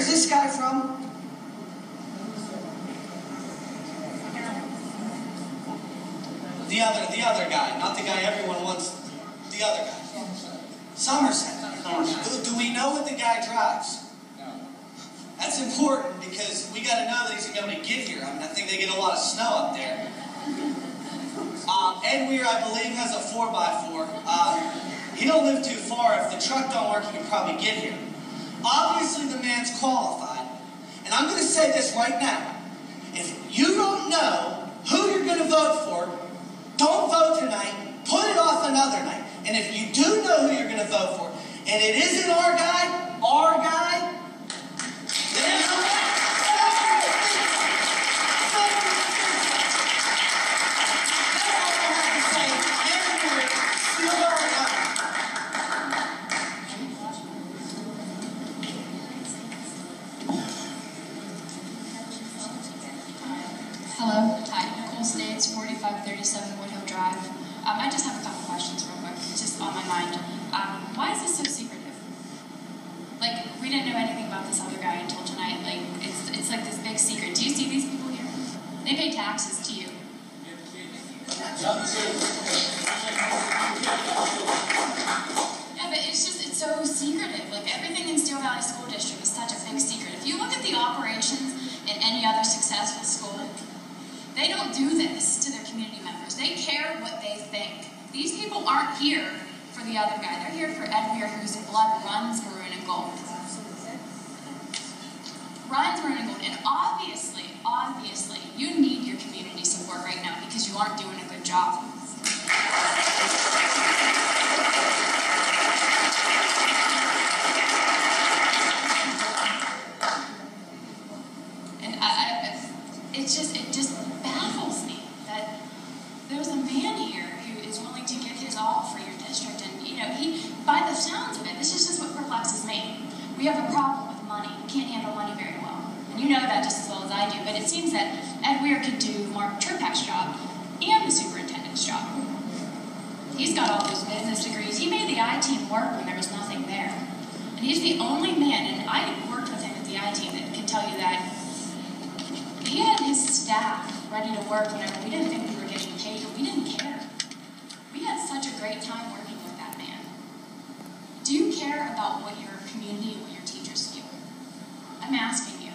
Where's this guy from? The other guy, not the guy everyone wants. The other guy. Somerset. Do we know what the guy drives? No. That's important because we got to know that he's going to be able to get here. I mean, I think they get a lot of snow up there. Ed Wehrer, I believe, has a 4x4. He don't live too far. If the truck don't work, he can probably get here. Obviously, the man's qualified. And I'm going to say this right now. If you don't know who you're going to vote for, don't vote tonight. Put it off another night. And if you do know who you're going to vote for, and it isn't our guy, then Hello, hi, Nicole States, 4537 Woodhill Drive. I just have a couple questions real quick. It's just on my mind. Why is this so secretive? Like, we didn't know anything about this other guy until tonight. Like, it's like this big secret. Do you see these people here? They pay taxes to you. Yeah, but it's so secretive. Like, everything in Steel Valley School District is such a big secret. If you look at the operations in any other successful school, they don't do this to their community members. They care what they think. These people aren't here for the other guy. They're here for Ed Wehrer, whose blood runs maroon and gold. Runs maroon and gold. And obviously, you need your community support right now because you aren't doing a good job. And it just baffles me that there's a man here who is willing to give his all for your district, and by the sounds of it, this is just what perplexes me. We have a problem with money. We can't handle money very well. And you know that just as well as I do, but it seems that Ed Wehrer could do Mark Tripak's job and the superintendent's job. He's got all those business degrees. He made the I-team work when there was nothing there. And he's the only man, and I worked with him at the I-team, that can tell you that he had his staff ready to work whenever we didn't think we were getting paid, but we didn't care. We had such a great time working with that man. Do you care about what your community, what your teachers feel? I'm asking you.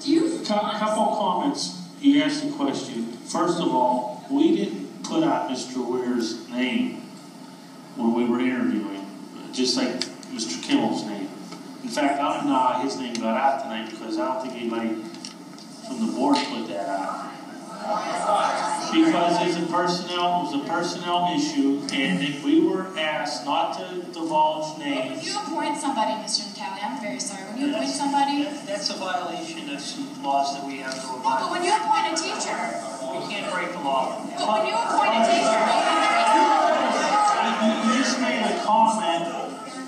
Do you? Couple comments. He asked a question. First of all, we didn't put out Mr. Weir's name when we were interviewing, just like Mr. Kimmel's name. In fact, I don't know how his name got out tonight because I don't think anybody from the board put that out. Because it was a personnel issue, and if we were asked not to divulge names. When you appoint somebody, Mr. Natale, I'm very sorry. When you appoint somebody, that's a violation of some laws that we have to abide. But when you appoint a teacher, we can't break the law. But when you appoint a teacher, you just made a comment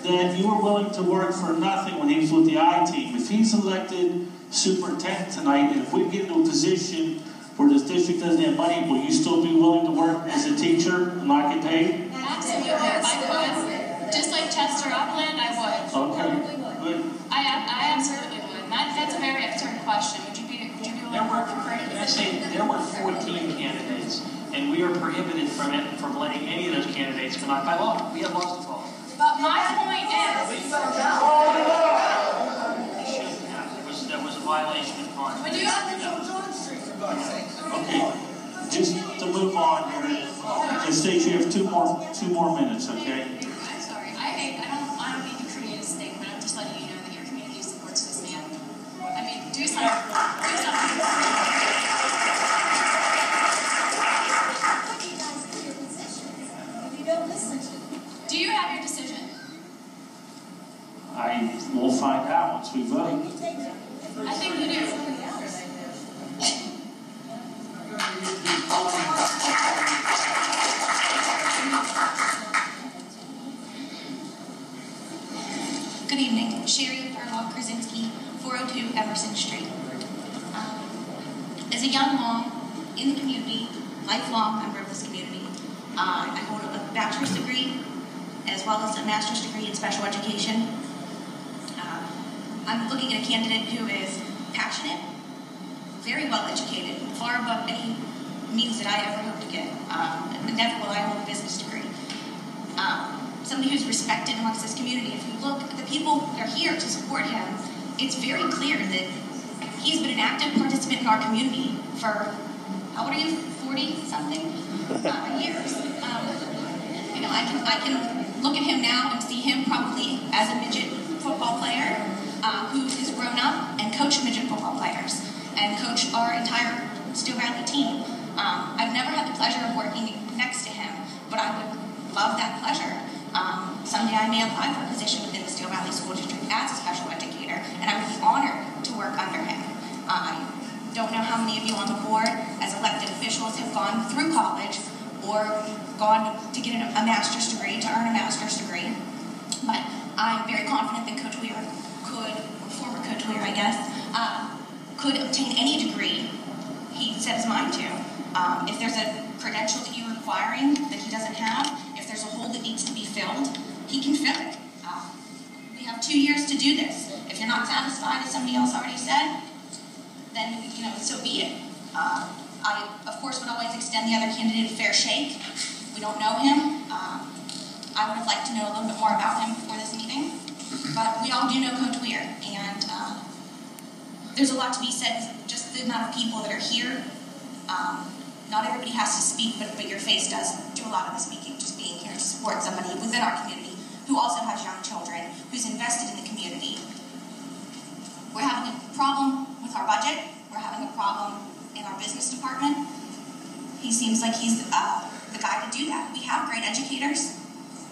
that you were willing to work for nothing when he was with the I-team. If he's elected superintendent tonight, and if we get into a position where this district doesn't have money, will you still be willing to work as a teacher and not get paid? Absolutely, I would. Just like Chester Upland, I would. Okay, good. I absolutely would. And that's a very absurd question. Would you be willing to work for free? I say there were 14 candidates, and we are prohibited from letting any of those candidates come out by law. We have laws to follow. But my point is, there was a violation of conduct. When you Okay, just to move on here, just state you have two more minutes, okay? I'm sorry. I don't mean to create a statement. I'm just letting you know that your community supports this man. I mean, do something. Do you have your decision? We'll find out once we vote. I think you do. Good evening. Sherry Burlaw-Kazinsky, 402 Emerson Street. As a young mom in the community, lifelong member of this community, I hold a bachelor's degree as well as a master's degree in special education. I'm looking at a candidate who is passionate, very well educated, far above any means that I ever hope to get. Never will I hold a business degree. Somebody who's respected amongst this community. If you look at the people that are here to support him, it's very clear that he's been an active participant in our community for, how old are you, 40-something years. You know, I can look at him now and see him probably as a midget football player who has grown up and coached midget football players and coached our entire Steel Valley team. I've never had the pleasure of working next to him, but I would love that pleasure. Someday I may apply for a position within the Steel Valley School District as a special educator, and I would be honored to work under him. I don't know how many of you on the board as elected officials have gone through college or gone to get a master's degree, to earn a master's degree, but I'm very confident that Coach Wehrer could, former Coach Wehrer I guess, could obtain any degree he set his mind to. If there's a credential that you're requiring that he doesn't have, if there's a hole that needs to be filled, he can fill it. We have 2 years to do this. If you're not satisfied, as somebody else already said, then, you know, so be it. I, of course, would always extend the other candidate a fair shake. We don't know him. I would have liked to know a little bit more about him before this meeting, but we all do know Coach Wehrer, and there's a lot to be said, just the amount of people that are here. Not everybody has to speak, but your face does do a lot of the speaking, just being here to support somebody within our community who also has young children, who's invested in the community. We're having a problem with our budget. We're having a problem in our business department. He seems like he's the guy to do that. We have great educators.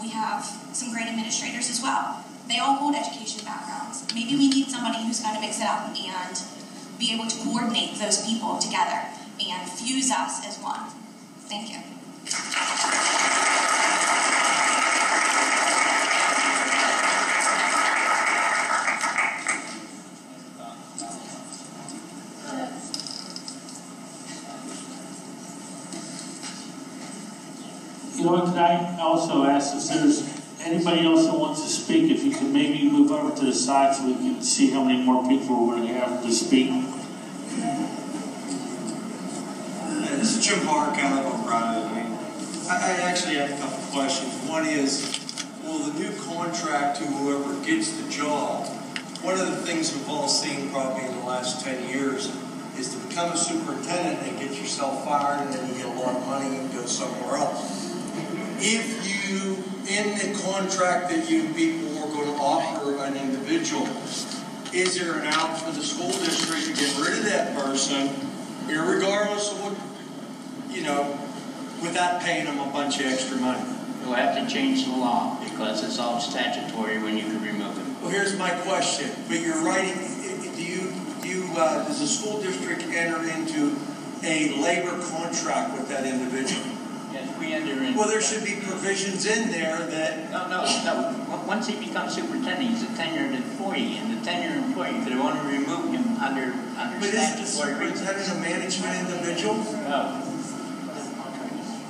We have some great administrators as well. They all hold education backgrounds. Maybe we need somebody who's going to mix it up and be able to coordinate those people together and fuse us as one. Thank you. You know what, can I also ask if there's anybody else that wants to speak, if you could maybe move over to the side so we can see how many more people we're going to have to speak. This is Jim Barcall of O'Brien. I actually have a couple questions. One is, will the new contract to whoever gets the job, one of the things we've all seen probably in the last 10 years is to become a superintendent and get yourself fired and then you get a lot of money and go somewhere else. If you, in the contract that you people are going to offer an individual, is there an out for the school district to get rid of that person, irregardless of what, you know, without paying them a bunch of extra money? You'll have to change the law because it's all statutory when you can remove it. Well, here's my question. But you're writing, does the school district enter into a labor contract with that individual? Yes, we enter in. Well, there should be provisions in there that... No. Once he becomes superintendent, he's a tenured employee, and the tenured employee could only remove him under But statutory. isn't the superintendent a management individual? No.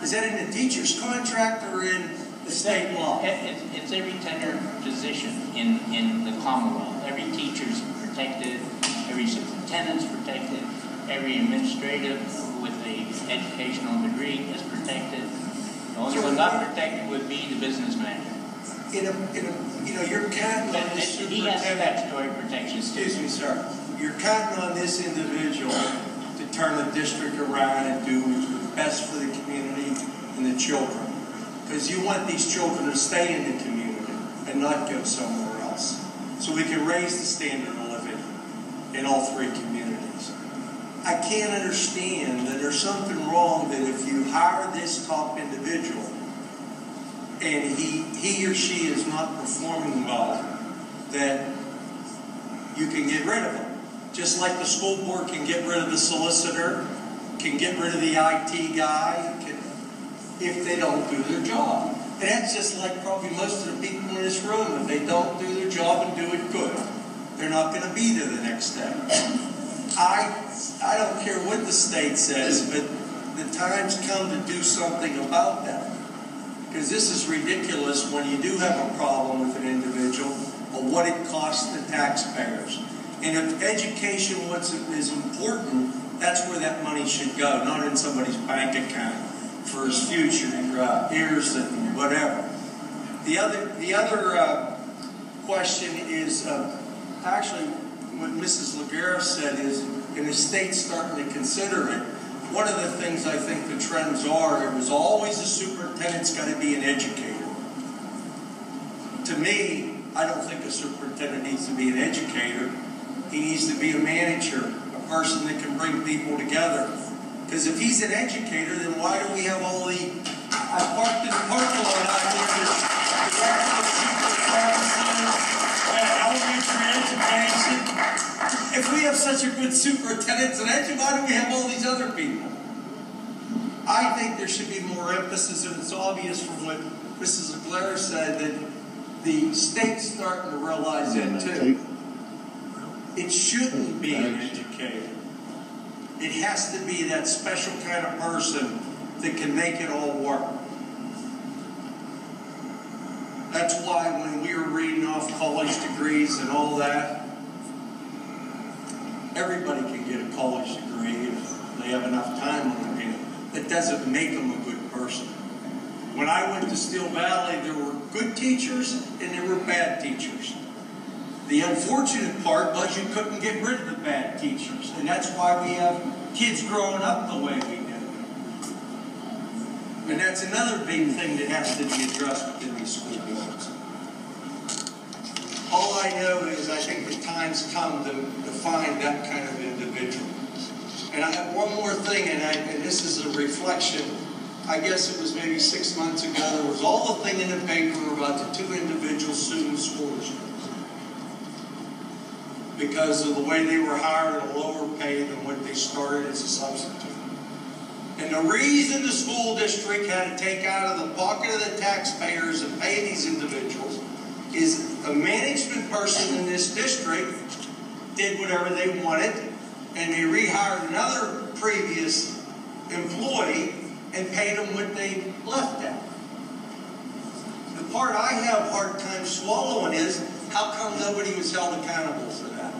Is that in the teacher's contract or in the state law? It's every tenured position in the Commonwealth. Every teacher's protected, every superintendent's protected, every administrative with an educational degree is protected. The only one not protected would be the business manager. You're counting on this superintendent. He has statutory protection. Excuse me, sir. You're counting on this individual to turn the district around and do what's best for the community and the children. Because you want these children to stay in the community and not go somewhere else. So we can raise the standard of living in all three communities. I can't understand that there's something wrong that if you hire this top individual and he or she is not performing well, that you can get rid of them. Just like the school board can get rid of the solicitor, can get rid of the IT guy, if they don't do their job. And that's just like probably most of the people in this room. If they don't do their job and do it good, they're not going to be there the next day. I don't care what the state says, but the time's come to do something about that. Because this is ridiculous when you do have a problem with an individual, a what it costs the taxpayers. And if education is important, that's where that money should go, not in somebody's bank account for his future years and whatever. The other question is actually what Mrs. Laguerre said is, and the state's starting to consider it. One of the things I think the trends are, it was always the superintendent's got to be an educator. To me, I don't think a superintendent needs to be an educator. He needs to be a manager, a person that can bring people together. Because if he's an educator, then why do we have all the... I parked in the parking lot out there, elementary education. If we have such a good superintendent and educator, why do we have all these other people? I think there should be more emphasis, and it's obvious from what Mrs. Laguerre said that the state's starting to realize that too. It shouldn't be an educator. It has to be that special kind of person that can make it all work. That's why when we were reading off college degrees and all that, everybody can get a college degree if they have enough time on their hands. That doesn't make them a good person. When I went to Steel Valley, there were good teachers and there were bad teachers. The unfortunate part was you couldn't get rid of the bad teachers. And that's why we have kids growing up the way we do. And that's another big thing that has to be addressed within these school boards. All I know is I think the time's come to find that kind of individual. And I have one more thing, and this is a reflection. I guess it was maybe 6 months ago, there was all the thing in the paper about the two individuals suing the school district because of the way they were hired at a lower pay than what they started as a substitute. And the reason the school district had to take out of the pocket of the taxpayers and pay these individuals is a management person in this district did whatever they wanted, and they rehired another previous employee and paid them what they left out. The part I have a hard time swallowing is, how come nobody was held accountable for that?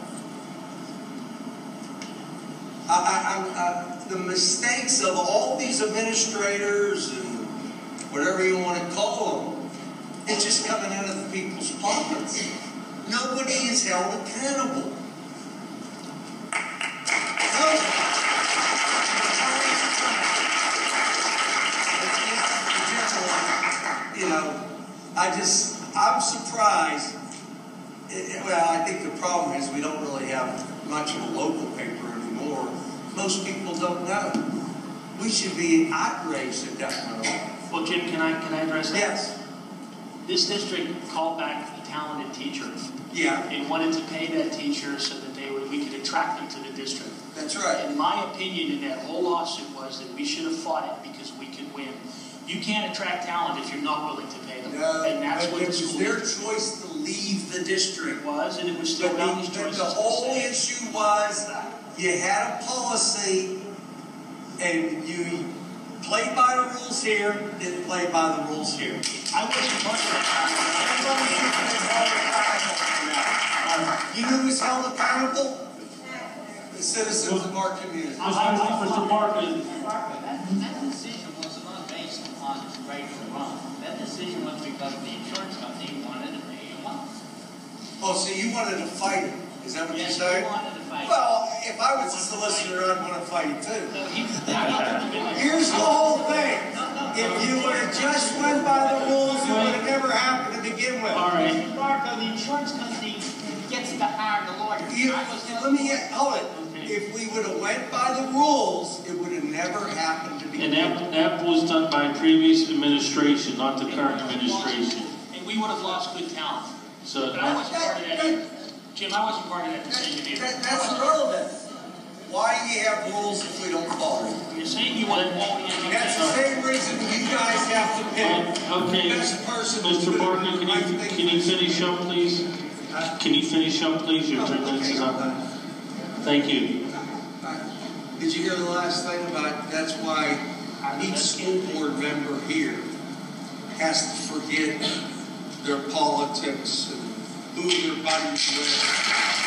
The mistakes of all these administrators and whatever you want to call them, it's just coming out of the people's pockets. Nobody is held accountable. You know, I'm surprised. Well, I think the problem is we don't really have much of a local paper anymore. Most people don't know. We should be outraged at that moment. Well, Jim, can I address that? Yes. This district called back a talented teacher. Yeah. They wanted to pay that teacher so that we could attract them to the district. That's right. And my opinion in that whole lawsuit was that we should have fought it because we could win. You can't attract talent if you're not willing to pay them. No, and that's but what it was their choice to leave the district. It was, and it was still Downey's choice. The whole issue was you had a policy and you played by the rules here, didn't play by the rules here. I wasn't part of that. You know who's held accountable? The citizens of our community. Mr. Barker. That decision was not based upon right or wrong. That decision was because the insurance company wanted to pay him off. Oh, so you wanted to fight it? Is that what you're saying? Yes, wanted to fight it. Well, if I was a solicitor, I'd want to fight it too. No, Here's the whole thing. If you would have just went by the rules, it would have never happened to begin with. All right. Mr. Barcall, the insurance company gets to hire the lawyer. Let me hold it. If we would have went by the rules, it would have never happened to begin with. And that was done by previous administration, not the current administration. And we would have lost good talent. So but I wasn't part of that. Jim, I wasn't part of that decision either. That's irrelevant. Why do you have rules if we don't follow them? You're saying you want quality education. That's the same reason you guys have to pick okay, the best person. Mr. Barker, can you finish up, please? Can you finish up, please? Your 3 minutes is up. Thank you. Did you hear the last thing about that's why each school board member here has to forget their politics and move their body to where